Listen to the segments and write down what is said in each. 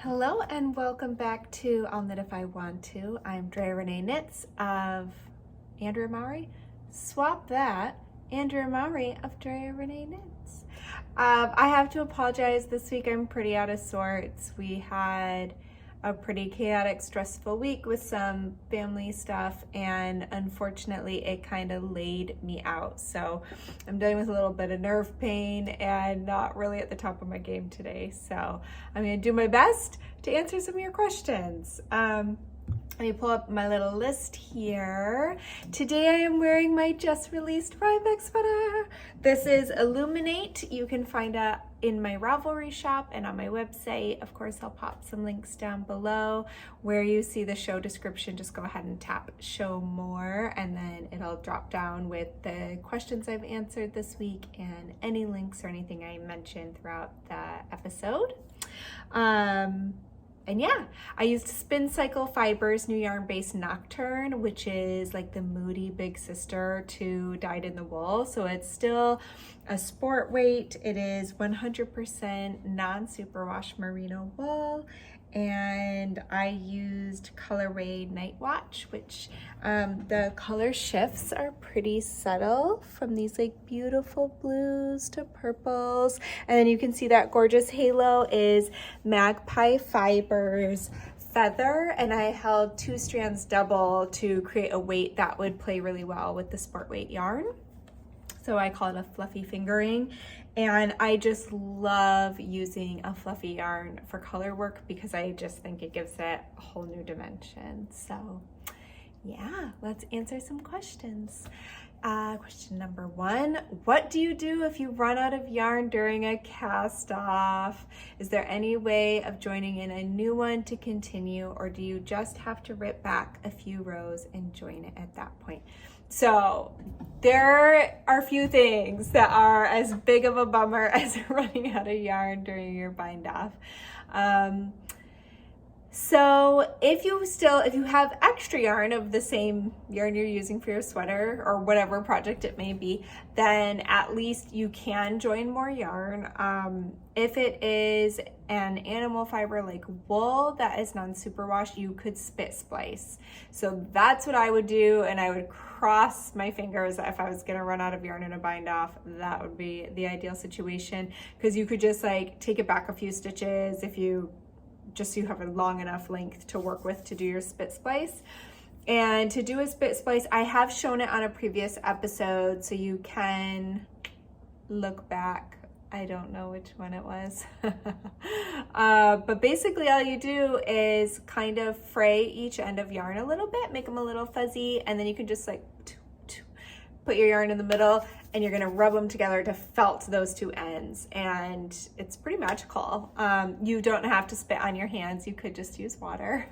Hello and welcome back to I'll Knit If I Want To. I'm Drea Renee Knits of Andrea Mowry. Swap that, Andrea Mowry of Drea Renee Knits. I have to apologize this week. I'm pretty out of sorts. We had a pretty chaotic, stressful week with some family stuff, and unfortunately it kind of laid me out. So I'm dealing with a little bit of nerve pain and not really at the top of my game today. So I'm gonna do my best to answer some of your questions. Let me pull up my little list here. Today I am wearing my just released Rhinebeck sweater. This is Illuminate. You can find it in my Ravelry shop and on my website. Of course, I'll pop some links down below. Where you see the show description, just go ahead and tap show more, and then it'll drop down with the questions I've answered this week and any links or anything I mentioned throughout the episode. And yeah, I used Spin Cycle Fibers New Yarn Base Nocturne, which is like the moody big sister to Dyed in the Wool. So it's still a sport weight. It is 100% non-superwash merino wool. And I used colorway Night Watch, which the color shifts are pretty subtle from these like beautiful blues to purples. And then you can see that gorgeous halo is Magpie Fibers Feather, and I held 2 strands double to create a weight that would play really well with the sport weight yarn. So I call it a fluffy fingering. And I just love using a fluffy yarn for color work because I just think it gives it a whole new dimension. So yeah, let's answer some questions. Question number 1, what do you do if you run out of yarn during a cast off? Is there any way of joining in a new one to continue, or do you just have to rip back a few rows and join it at that point? So there are a few things that are as big of a bummer as running out of yarn during your bind off. So if you have extra yarn of the same yarn you're using for your sweater or whatever project it may be, then at least you can join more yarn. If it is an animal fiber like wool that is non-superwash, you could spit splice. So that's what I would do, and I would cross my fingers if I was gonna run out of yarn in a bind off. That would be the ideal situation, because you could just like take it back a few stitches if you have a long enough length to work with to do your spit splice. And to do a spit splice, I have shown it on a previous episode, so you can look back. I don't know which one it was. But basically all you do is kind of fray each end of yarn a little bit, make them a little fuzzy, and then you can just like put your yarn in the middle, and you're gonna rub them together to felt those 2 ends, and it's pretty magical. You don't have to spit on your hands, you could just use water.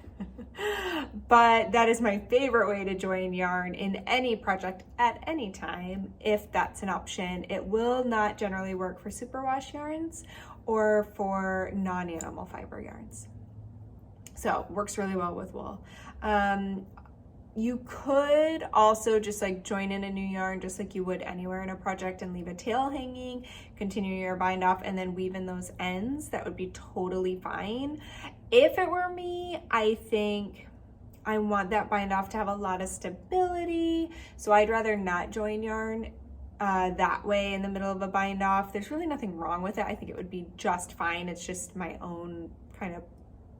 But that is my favorite way to join yarn in any project at any time, if that's an option. It will not generally work for superwash yarns or for non-animal fiber yarns. So works really well with wool. You could also just like join in a new yarn just like you would anywhere in a project and leave a tail hanging, continue your bind off, and then weave in those ends. That would be totally fine. If it were me, I think I want that bind off to have a lot of stability, so I'd rather not join yarn that way in the middle of a bind off. There's really nothing wrong with it. I think it would be just fine. It's just my own kind of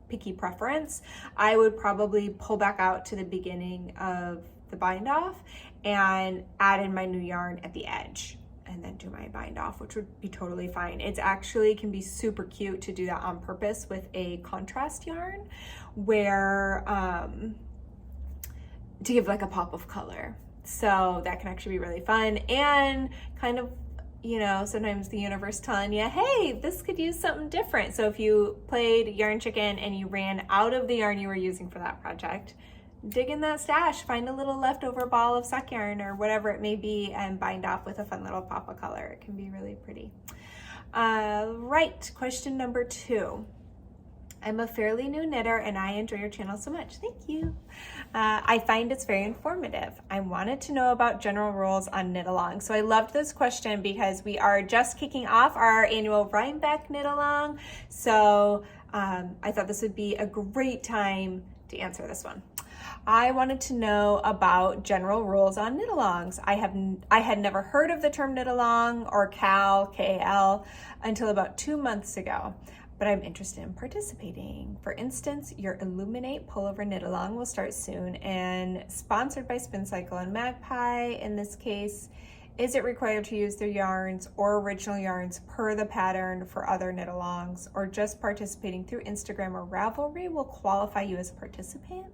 picky preference. I would probably pull back out to the beginning of the bind off and add in my new yarn at the edge and then do my bind off, which would be totally fine. It's actually can be super cute to do that on purpose with a contrast yarn where to give like a pop of color. So that can actually be really fun and kind of, you know, sometimes the universe telling you, hey, this could use something different. So if you played Yarn Chicken and you ran out of the yarn you were using for that project, dig in that stash, find a little leftover ball of sock yarn or whatever it may be and bind off with a fun little pop of color. It can be really pretty. Right, question number 2. I'm a fairly new knitter and I enjoy your channel so much. Thank you. I find it's very informative. I wanted to know about general rules on knit along. So I loved this question because we are just kicking off our annual Rhinebeck knit along. So I thought this would be a great time to answer this one. I wanted to know about general rules on knit-alongs. I had never heard of the term knit-along or K-A-L, until about 2 months ago, but I'm interested in participating. For instance, your Illuminate pullover knit-along will start soon and sponsored by Spin Cycle and Magpie in this case. Is it required to use their yarns or original yarns per the pattern for other knit-alongs, or just participating through Instagram or Ravelry will qualify you as a participant?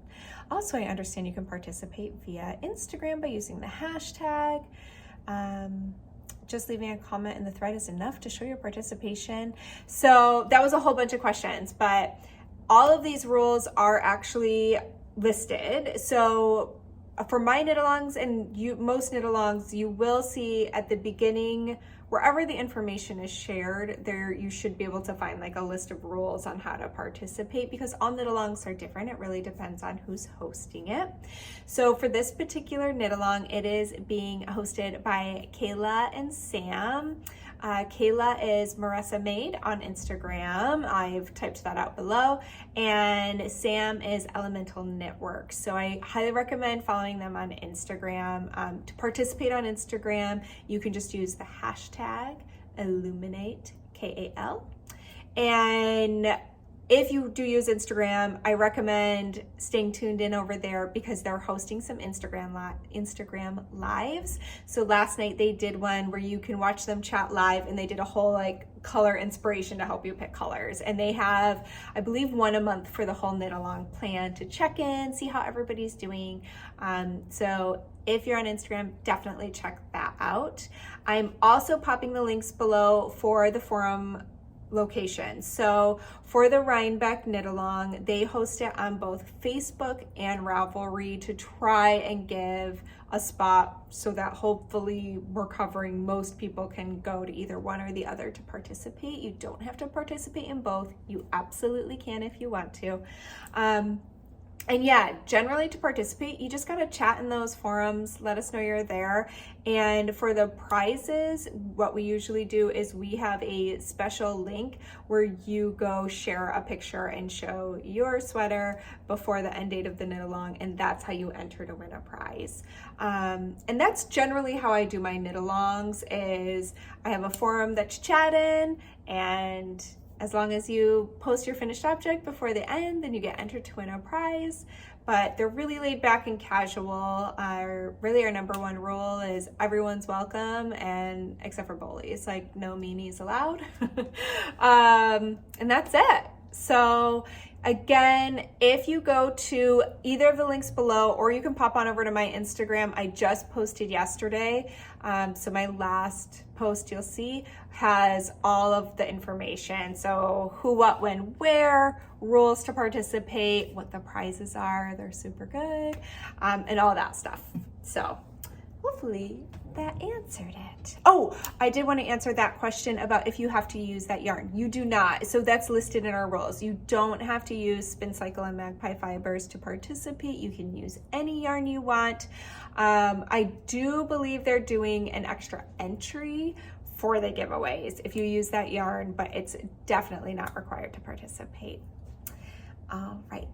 Also, I understand you can participate via Instagram by using the hashtag. Just leaving a comment in the thread is enough to show your participation. So that was a whole bunch of questions, but all of these rules are actually listed. So for my knit-alongs and most knit-alongs, you will see at the beginning, wherever the information is shared, there you should be able to find like a list of rules on how to participate, because all knit-alongs are different. It really depends on who's hosting it. So for this particular knit-along, it is being hosted by Kayla and Sam. Kayla is Marissa Made on Instagram. I've typed that out below. And Sam is Elemental Knitwork. So I highly recommend following them on Instagram. To participate on Instagram, you can just use the hashtag Illuminate, K-A-L. And if you do use Instagram, I recommend staying tuned in over there because they're hosting some Instagram lives. So last night they did one where you can watch them chat live, and they did a whole like color inspiration to help you pick colors. And they have, I believe, one a month for the whole knit along plan to check in, see how everybody's doing. So if you're on Instagram, definitely check that out. I'm also popping the links below for the forum location. So for the Rhinebeck knit along, they host it on both Facebook and Ravelry to try and give a spot so that hopefully we're covering most people can go to either one or the other to participate. You don't have to participate in both. You absolutely can if you want to. And yeah, generally to participate, you just gotta chat in those forums, let us know you're there. And for the prizes, what we usually do is we have a special link where you go share a picture and show your sweater before the end date of the knit along, and that's how you enter to win a prize. And that's generally how I do my knit alongs, is I have a forum that you chat in, and as long as you post your finished object before the end, then you get entered to win a prize. But they're really laid back and casual. Really our number one rule is everyone's welcome, and except for bullies, like no meanies allowed. And that's it. So again, if you go to either of the links below, or you can pop on over to my Instagram, I just posted yesterday. So my last post you'll see has all of the information. So who, what, when, where, rules to participate, what the prizes are, they're super good, and all that stuff. So hopefully that answered it. Oh, I did want to answer that question about if you have to use that yarn. You do not. So that's listed in our rules. You don't have to use Spin Cycle and Magpie fibers to participate. You can use any yarn you want. I do believe they're doing an extra entry for the giveaways if you use that yarn, but it's definitely not required to participate. All right,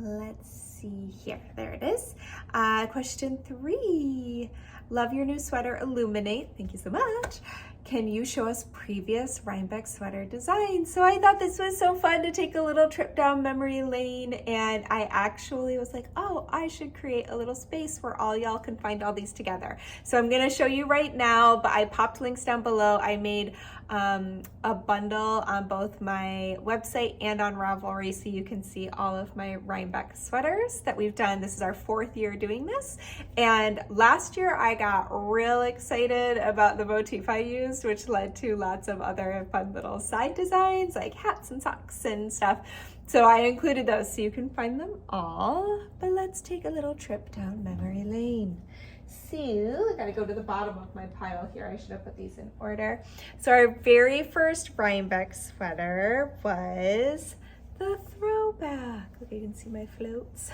let's see here. There it is. Question 3. Love your new sweater, Illuminate. Thank you so much. Can you show us previous Rhinebeck sweater designs? So I thought this was so fun to take a little trip down memory lane, and I actually was like, oh, I should create a little space where all y'all can find all these together. So I'm gonna show you right now, but I popped links down below. I made a bundle on both my website and on Ravelry, so you can see all of my Rhinebeck sweaters that we've done. This is our 4th year doing this, and last year I got real excited about the motif I used, which led to lots of other fun little side designs like hats and socks and stuff. So I included those so you can find them all, but let's take a little trip down memory lane. So I gotta go to the bottom of my pile here. I should have put these in order. So our very first Rhinebeck sweater was the throwback. Look, you can see my floats.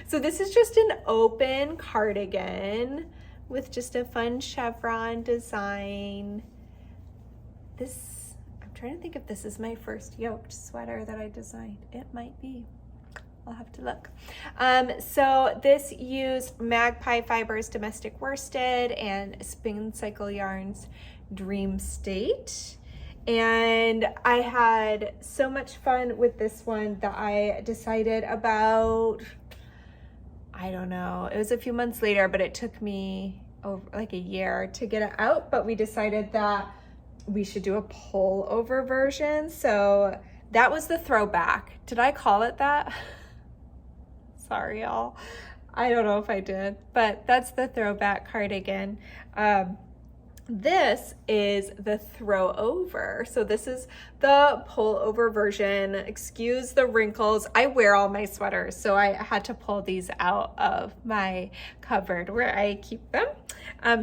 So this is just an open cardigan with just a fun chevron design. I'm trying to think if this is my first yoked sweater that I designed. It might be. I'll have to look. So this used Magpie Fibers Domestic Worsted and Spin Cycle Yarns Dream State. And I had so much fun with this one that I decided about, I don't know, it was a few months later, but it took me over like a year to get it out. But we decided that we should do a pullover version. So that was the throwback. Did I call it that? Sorry, y'all. I don't know if I did, but that's the throwback cardigan. This is the throw over. So this is the pull over version. Excuse the wrinkles. I wear all my sweaters, so I had to pull these out of my cupboard where I keep them.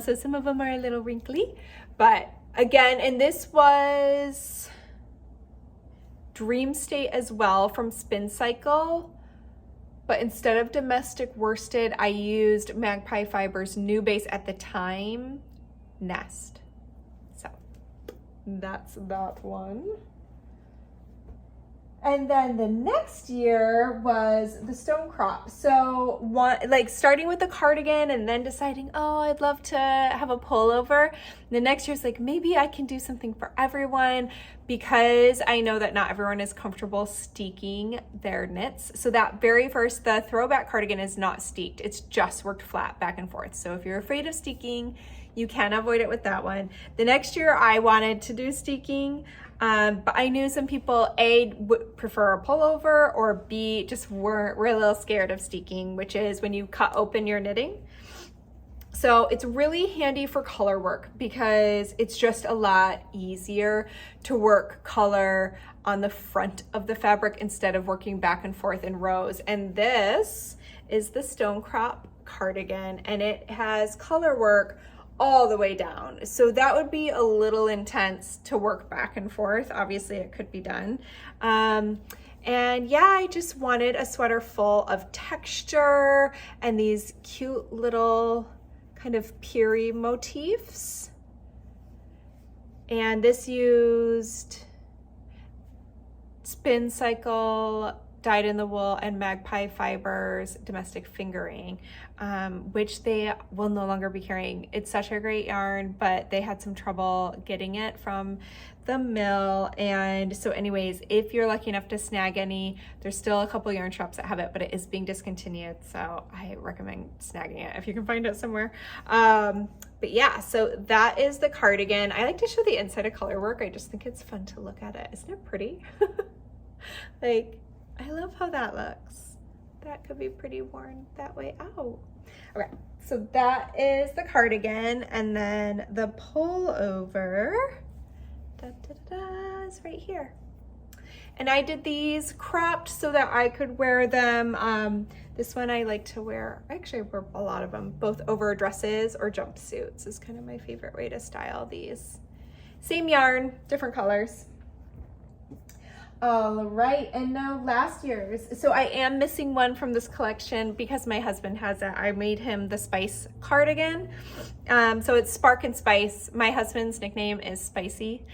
So some of them are a little wrinkly, but again, and this was Dream State as well from Spin Cycle. But instead of domestic worsted, I used Magpie Fibers new base at the time, Nest. So that's that one. And then the next year was the stone crop. So like starting with the cardigan and then deciding, oh, I'd love to have a pullover. The next year's like, maybe I can do something for everyone, because I know that not everyone is comfortable steeking their knits. So that very first, the throwback cardigan is not steeked. It's just worked flat back and forth. So if you're afraid of steeking, you can avoid it with that one. The next year I wanted to do steeking. But I knew some people, A, would prefer a pullover, or B, just were a little scared of steeking, which is when you cut open your knitting. So it's really handy for color work because it's just a lot easier to work color on the front of the fabric instead of working back and forth in rows. And this is the stone crop cardigan, and it has color work all the way down. So that would be a little intense to work back and forth. Obviously it could be done. And yeah, I just wanted a sweater full of texture and these cute little kind of Piri motifs. And this used Spin Cycle dyed in the wool and Magpie Fibers domestic fingering, which they will no longer be carrying. It's such a great yarn, but they had some trouble getting it from the mill. And so anyways, if you're lucky enough to snag any, there's still a couple yarn shops that have it, but it is being discontinued. So I recommend snagging it if you can find it somewhere. But yeah, so that is the cardigan. I like to show the inside of color work. I just think it's fun to look at it. Isn't it pretty? Like, I love how that looks. That could be pretty worn that way out. Okay, so that is the cardigan, and then the pullover is right here. And I did these cropped so that I could wear them. This one I like to wear, actually I wear a lot of them, both over dresses or jumpsuits is kind of my favorite way to style these. Same yarn, different colors. All right, and now last year's. So I am missing one from this collection because my husband has it. I made him the Spice cardigan. So it's Spark and Spice. My husband's nickname is Spicy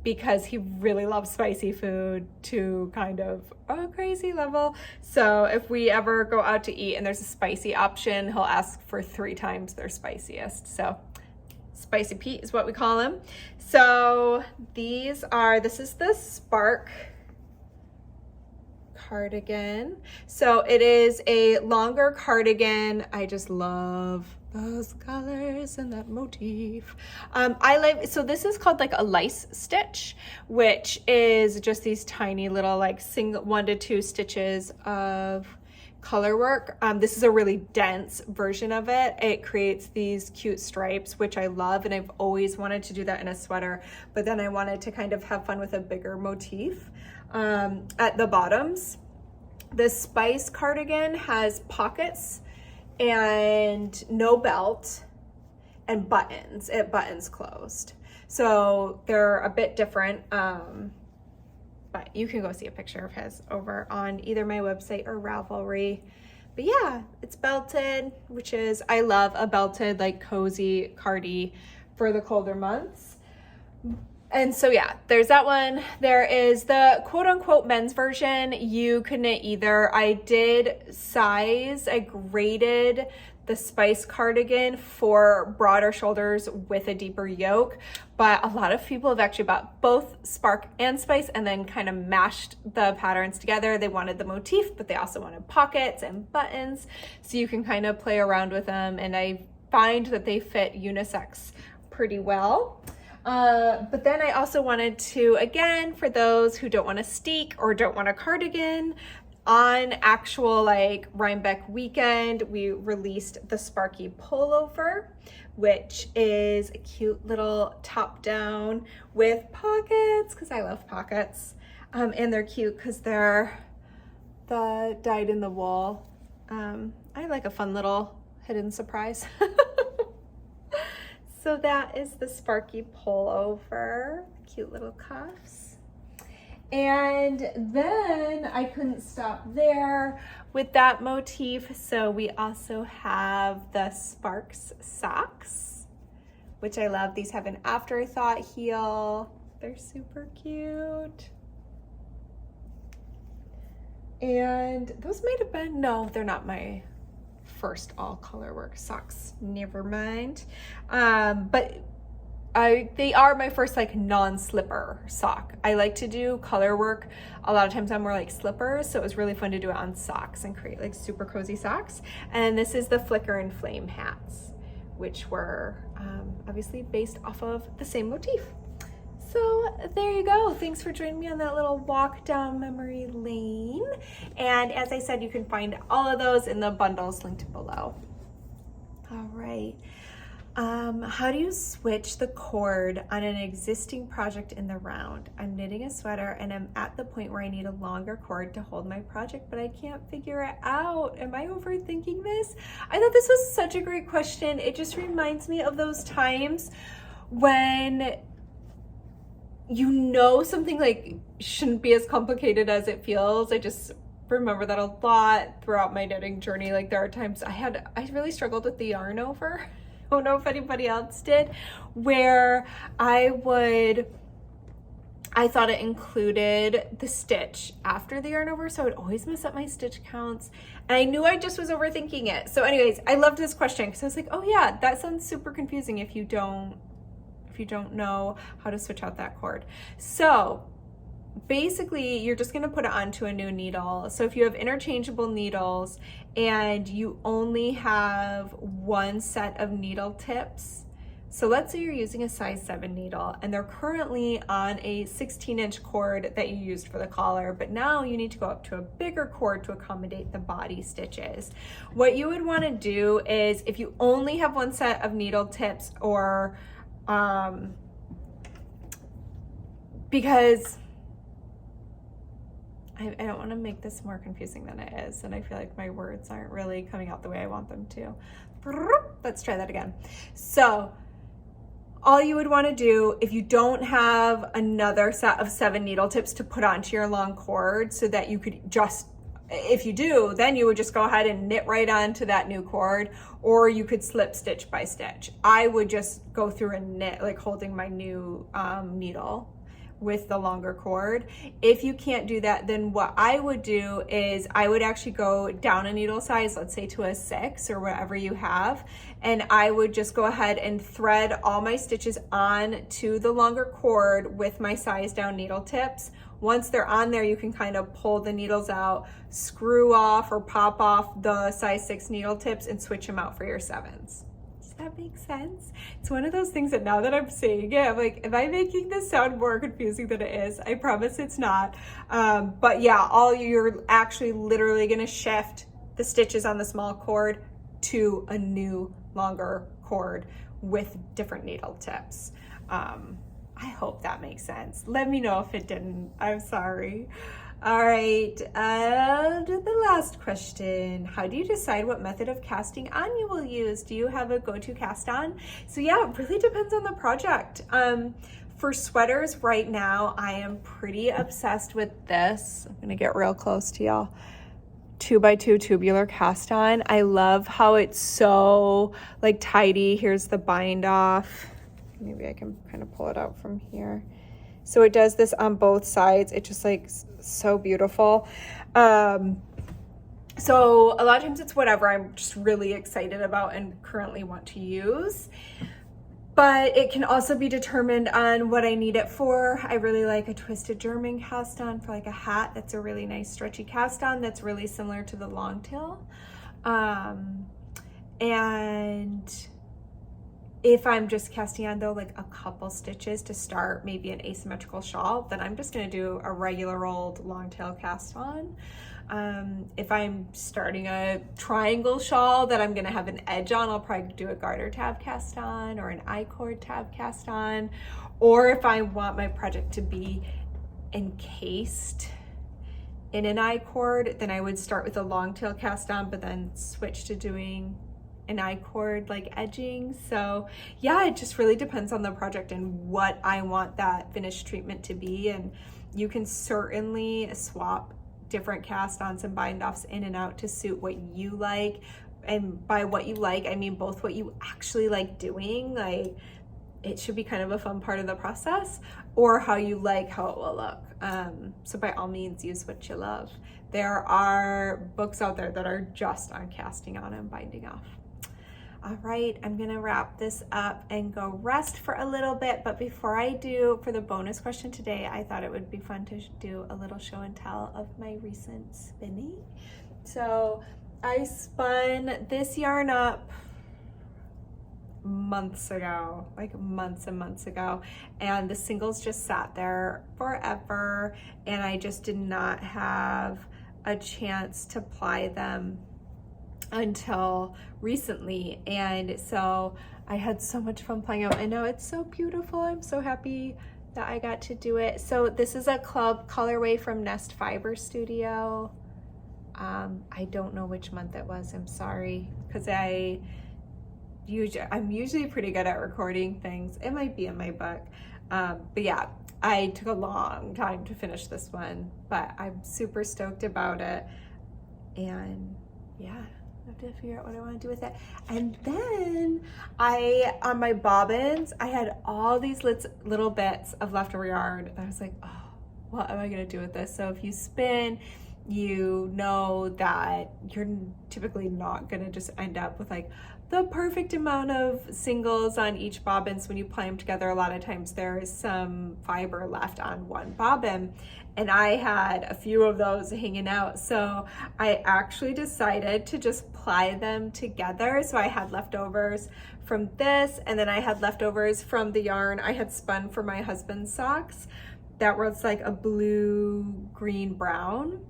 because he really loves spicy food to kind of a crazy level. So if we ever go out to eat and there's a spicy option, he'll ask for 3 times their spiciest. So Spicy Pete is what we call him. So this is the Spark cardigan. So it is a longer cardigan. I just love those colors and that motif. So this is called like a lice stitch, which is just these tiny little like 1 to 2 stitches of color work. This is a really dense version of it. It creates these cute stripes, which I love, and I've always wanted to do that in a sweater, but then I wanted to kind of have fun with a bigger motif. At the bottoms, the Spice cardigan has pockets and no belt and buttons. It buttons closed. So they're a bit different, but you can go see a picture of his over on either my website or Ravelry. But yeah, it's belted, which is, I love a belted like cozy cardi for the colder months. And so yeah, there's that one. There is the quote unquote men's version. You can knit either. I graded the Spice cardigan for broader shoulders with a deeper yoke, but a lot of people have actually bought both Spark and Spice and then kind of mashed the patterns together. They wanted the motif, but they also wanted pockets and buttons, so you can kind of play around with them, and I find that they fit unisex pretty well. But then I also wanted to, again, for those who don't want a steek or don't want a cardigan, on actual like Rhinebeck weekend, we released the Sparky pullover, which is a cute little top down with pockets, because I love pockets. And they're cute because they're the dyed in the wool. I like a fun little hidden surprise. So that is the Sparky pullover, cute little cuffs. And then I couldn't stop there with that motif. So we also have the Sparks socks, which I love. These have an afterthought heel. They're super cute. And those might have been, no, they're not my first all color work socks, never mind. But they are my first like non-slipper sock. I like to do color work a lot of times on more like slippers, so it was really fun to do it on socks and create like super cozy socks. And this is the Flicker and Flame hats, which were obviously based off of the same motif. So there you go. Thanks for joining me on that little walk down memory lane. And as I said, you can find all of those in the bundles linked below. All right. How do you switch the cord on an existing project in the round? I'm knitting a sweater and I'm at the point where I need a longer cord to hold my project, but I can't figure it out. Am I overthinking this? I thought this was such a great question. It just reminds me of those times when you know something like shouldn't be as complicated as it feels. I just remember that a lot throughout my knitting journey. Like there are times I really struggled with the yarn over. I don't know if anybody else did, where I thought it included the stitch after the yarn over, so I would always mess up my stitch counts, and I knew I just was overthinking it. So anyways, I loved this question because I was like, oh yeah, that sounds super confusing if you don't know how to switch out that cord. So basically you're just going to put it onto a new needle. So if you have interchangeable needles and you only have one set of needle tips, so let's say you're using a size 7 needle and they're currently on a 16-inch cord that you used for the collar, but now you need to go up to a bigger cord to accommodate the body stitches. What you would want to do is, if you only have one set of needle tips, or because I don't want to make this more confusing than it is, and I feel like my words aren't really coming out the way I want them to. Let's try that again. So all you would want to do, if you don't have another set of 7 needle tips to put onto your long cord, so that you could just, if you do, then you would just go ahead and knit right onto that new cord, or you could slip stitch by stitch. I would just go through and knit, like holding my new needle with the longer cord. If you can't do that, then what I would do is I would actually go down a needle size, let's say to a 6 or whatever you have, and I would just go ahead and thread all my stitches on to the longer cord with my size down needle tips. Once they're on there, you can kind of pull the needles out, screw off or pop off the size 6 needle tips, and switch them out for your 7s. That makes sense. It's one of those things that now that I'm saying it, I'm like, am I making this sound more confusing than it is? I promise it's not. But yeah, you're actually literally gonna shift the stitches on the small cord to a new longer cord with different needle tips. I hope that makes sense. Let me know if it didn't. I'm sorry. All right, and the last question, how do you decide what method of casting on you will use? Do you have a go-to cast on? So yeah, it really depends on the project. For sweaters right now, I am pretty obsessed with this. I'm gonna get real close to y'all. 2x2 tubular cast on. I love how it's so like tidy. Here's the bind off. Maybe I can kind of pull it out from here. So it does this on both sides. It's just like so beautiful. So a lot of times it's whatever I'm just really excited about and currently want to use. But it can also be determined on what I need it for. I really like a twisted German cast on for like a hat. That's a really nice stretchy cast on that's really similar to the long tail. And if I'm just casting on though like a couple stitches to start maybe an asymmetrical shawl, then I'm just gonna do a regular old long tail cast on. If I'm starting a triangle shawl that I'm gonna have an edge on, I'll probably do a garter tab cast on or an I-cord tab cast on. Or if I want my project to be encased in an I-cord, then I would start with a long tail cast on, but then switch to doing an I-cord like edging. So yeah, it just really depends on the project and what I want that finished treatment to be. And you can certainly swap different cast-ons and bind-offs in and out to suit what you like. And by what you like, I mean both what you actually like doing, like it should be kind of a fun part of the process, or how you like how it will look. So by all means, use what you love. There are books out there that are just on casting on and binding off. All right, I'm gonna wrap this up and go rest for a little bit, but before I do, for the bonus question today, I thought it would be fun to do a little show and tell of my recent spinning. So I spun this yarn up months ago, like months and months ago, and the singles just sat there forever, and I just did not have a chance to ply them until recently. And so I had so much fun playing them, and now it's so beautiful. I'm so happy that I got to do it. So this is a club colorway from Nest Fiber Studio. I don't know which month it was, I'm sorry, because I'm usually pretty good at recording things. It might be in my book, but yeah, I took a long time to finish this one, but I'm super stoked about it. And yeah, I have to figure out what I want to do with it. And then on my bobbins, I had all these little bits of leftover yarn. And I was like, oh, what am I going to do with this? So if you spin, you know that you're typically not going to just end up with like the perfect amount of singles on each bobbin. So when you ply them together, a lot of times there is some fiber left on one bobbin. And I had a few of those hanging out. So I actually decided to just ply them together. So I had leftovers from this, and then I had leftovers from the yarn I had spun for my husband's socks. That was like a blue, green, brown.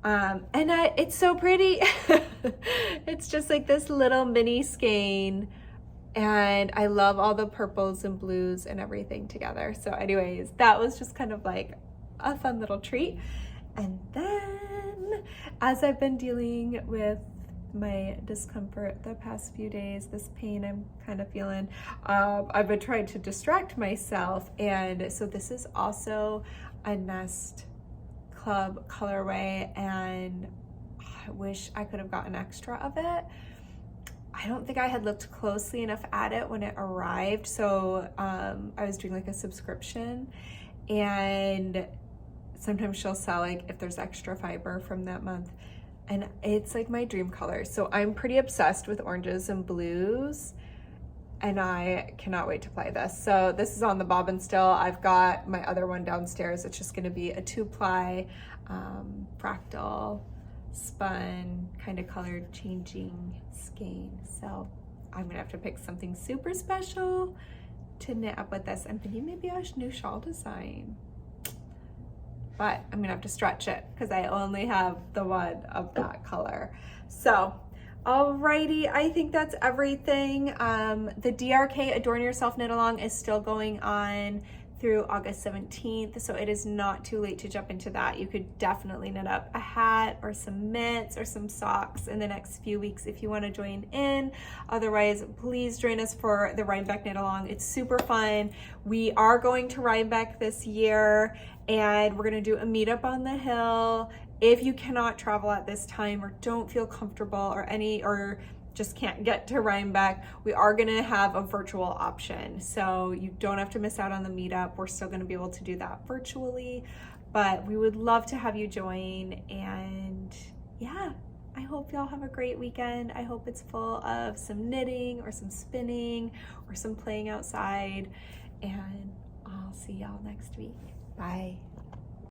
It's so pretty. It's just like this little mini skein. And I love all the purples and blues and everything together. So anyways, that was just kind of like a fun little treat. And then as I've been dealing with my discomfort the past few days, this pain I'm kind of feeling, I've been trying to distract myself. And so this is also a Nest Club colorway, and I wish I could have gotten extra of it. I don't think I had looked closely enough at it when it arrived. So I was doing like a subscription, and sometimes she'll sell like if there's extra fiber from that month, and it's like my dream color. So I'm pretty obsessed with oranges and blues, and I cannot wait to play this. So this is on the bobbin still. I've got my other one downstairs. It's just gonna be a 2-ply fractal spun kind of color changing skein. So I'm gonna have to pick something super special to knit up with this. I'm thinking maybe a new shawl design, but I'm gonna have to stretch it because I only have the one of that color. So alrighty, I think that's everything. The DRK Adorn Yourself Knit Along is still going on through August 17th, so it is not too late to jump into that. You could definitely knit up a hat or some mitts or some socks in the next few weeks if you want to join in. Otherwise, please join us for the Rhinebeck Knit Along. It's super fun. We are going to Rhinebeck this year, and we're going to do a meetup on the hill. If you cannot travel at this time or don't feel comfortable or just can't get to Rhinebeck, we are gonna have a virtual option. So you don't have to miss out on the meetup. We're still gonna be able to do that virtually, but we would love to have you join. And yeah, I hope y'all have a great weekend. I hope it's full of some knitting or some spinning or some playing outside. And I'll see y'all next week. Bye.